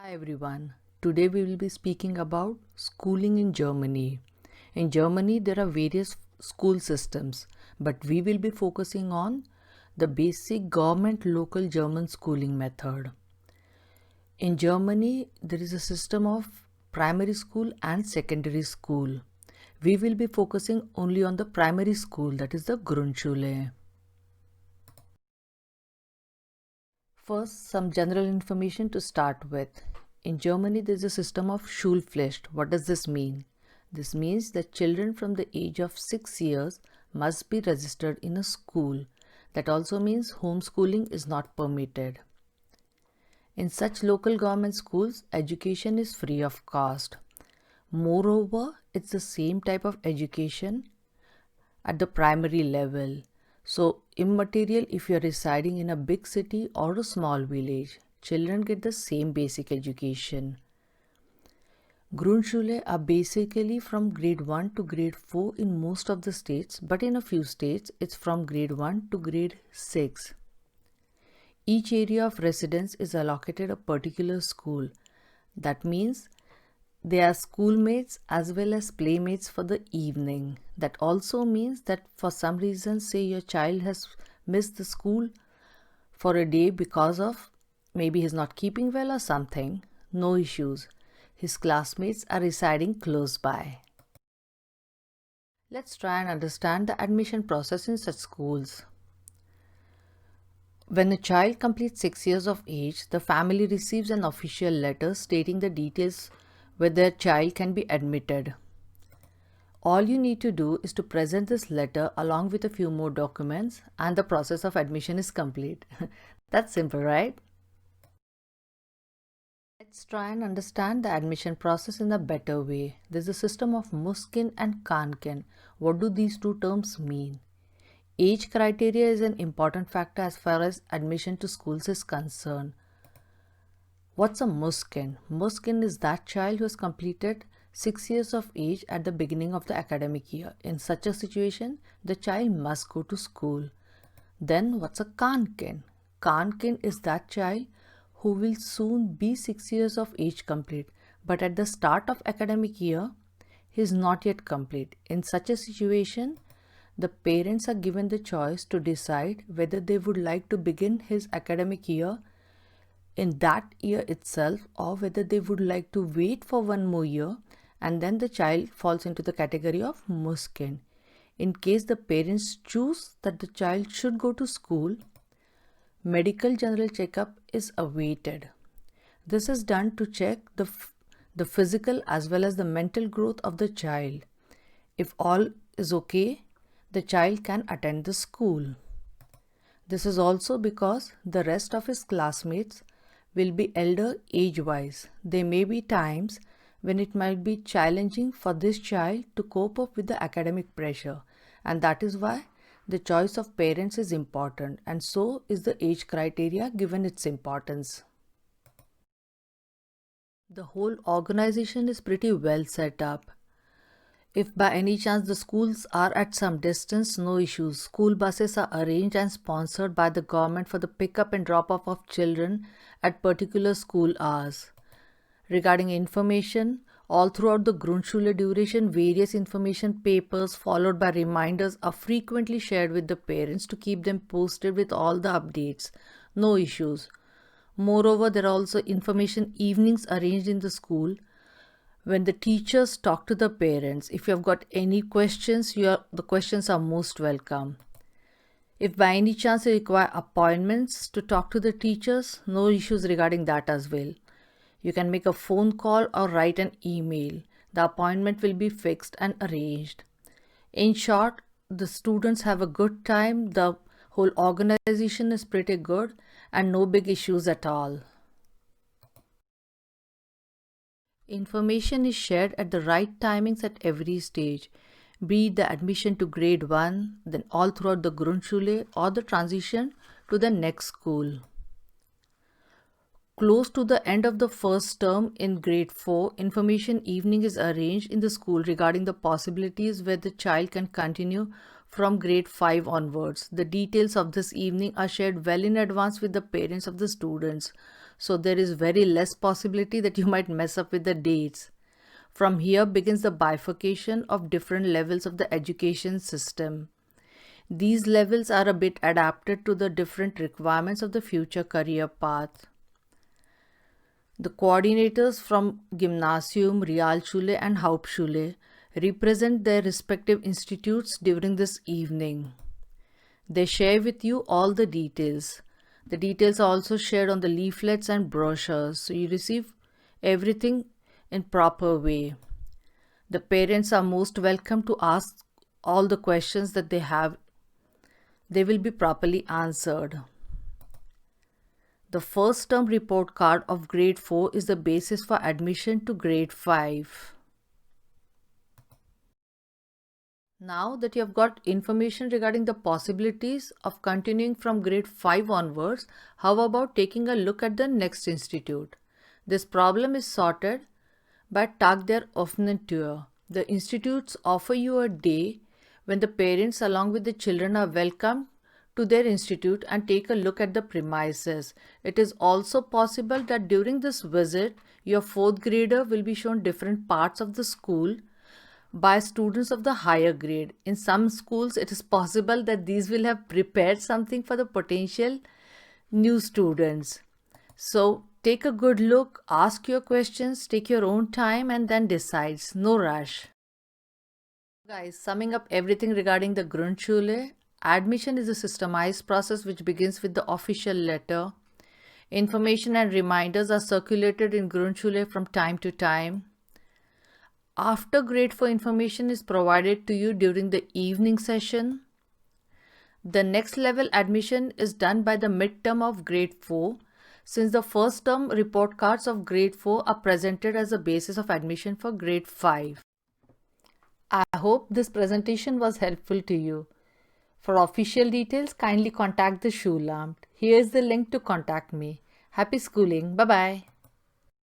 Hi everyone. Today we will be speaking about schooling in Germany. In Germany there are various school systems, but we will be focusing on the basic government local German schooling method. In Germany there is a system of primary school and secondary school. We will be focusing only on the primary school, that is the Grundschule. First, some general information to start with. In Germany, there is a system of Schulpflicht. What does this mean? This means that children from the age of 6 years must be registered in a school. That also means homeschooling is not permitted. In such local government schools, education is free of cost. Moreover, it's the same type of education at the primary level. So, immaterial if you are residing in a big city or a small village, children get the same basic education. Grundschule are basically from grade 1 to grade 4 in most of the states, but in a few states it's from grade 1 to grade 6. Each area of residence is allocated a particular school. That means they are schoolmates as well as playmates for the evening. That also means that for some reason, say your child has missed the school for a day because of maybe he's not keeping well or something, no issues. His classmates are residing close by. Let's try and understand the admission process in such schools. When a child completes 6 years of age, the family receives an official letter stating the details where their child can be admitted. All you need to do is to present this letter along with a few more documents and the process of admission is complete. That's simple, right? Let's try and understand the admission process in a better way. There's a system of Muskin and Kankin. What do these two terms mean? Age criteria is an important factor as far as admission to schools is concerned. What's a Muskin? Muskin is that child who has completed 6 years of age at the beginning of the academic year. In such a situation, the child must go to school. Then what's a Kankin? Kankin is that child who will soon be 6 years of age complete, but at the start of academic year, he is not yet complete. In such a situation, the parents are given the choice to decide whether they would like to begin his academic year in that year itself or whether they would like to wait for one more year, and then the child falls into the category of Muskin. In case the parents choose that the child should go to school, medical general checkup is awaited. This is done to check the physical as well as the mental growth of the child. If all is okay, the child can attend the school. This is also because the rest of his classmates will be elder age-wise. There may be times when it might be challenging for this child to cope up with the academic pressure, and that is why the choice of parents is important, and so is the age criteria given its importance. The whole organization is pretty well set up. If by any chance the schools are at some distance, no issues. School buses are arranged and sponsored by the government for the pickup and drop-off of children at particular school hours. Regarding information, all throughout the Grundschule duration, various information papers followed by reminders are frequently shared with the parents to keep them posted with all the updates. No issues. Moreover, there are also information evenings arranged in the school when the teachers talk to the parents. If you have got any questions, the questions are most welcome. If by any chance you require appointments to talk to the teachers, no issues regarding that as well. You can make a phone call or write an email. The appointment will be fixed and arranged. In short, the students have a good time, the whole organization is pretty good, and no big issues at all. Information is shared at the right timings at every stage, be it the admission to grade 1, then all throughout the Grundschule or the transition to the next school. Close to the end of the first term in grade 4, information evening is arranged in the school regarding the possibilities where the child can continue from grade 5 onwards. The details of this evening are shared well in advance with the parents of the students. so there is very less possibility that you might mess up with the dates. From here begins the bifurcation of different levels of the education system. These levels are a bit adapted to the different requirements of the future career path. The coordinators from Gymnasium, Realschule and Hauptschule represent their respective institutes during this evening. They share with you all the details. The details are also shared on the leaflets and brochures, so you receive everything in proper way. The parents are most welcome to ask all the questions that they have. They will be properly answered. The first term report card of grade 4 is the basis for admission to grade 5. Now that you have got information regarding the possibilities of continuing from grade 5 onwards, how about taking a look at the next institute? This problem is sorted by Tag der offenen Tür. The institutes offer you a day when the parents along with the children are welcome to their institute and take a look at the premises. It is also possible that during this visit, your 4th grader will be shown different parts of the school by students of the higher grade. In some schools, it is possible that these will have prepared something for the potential new students. So take a good look, ask your questions, take your own time and then decide. No rush. Guys, summing up everything regarding the Grundschule, admission is a systemized process which begins with the official letter. Information and reminders are circulated in Grundschule from time to time. After grade 4, information is provided to you during the evening session. The next level admission is done by the midterm of grade 4, since the first term report cards of grade 4 are presented as a basis of admission for grade 5. I hope this presentation was helpful to you. For official details, kindly contact the Schulamt. Here is the link to contact me. Happy schooling. Bye-bye.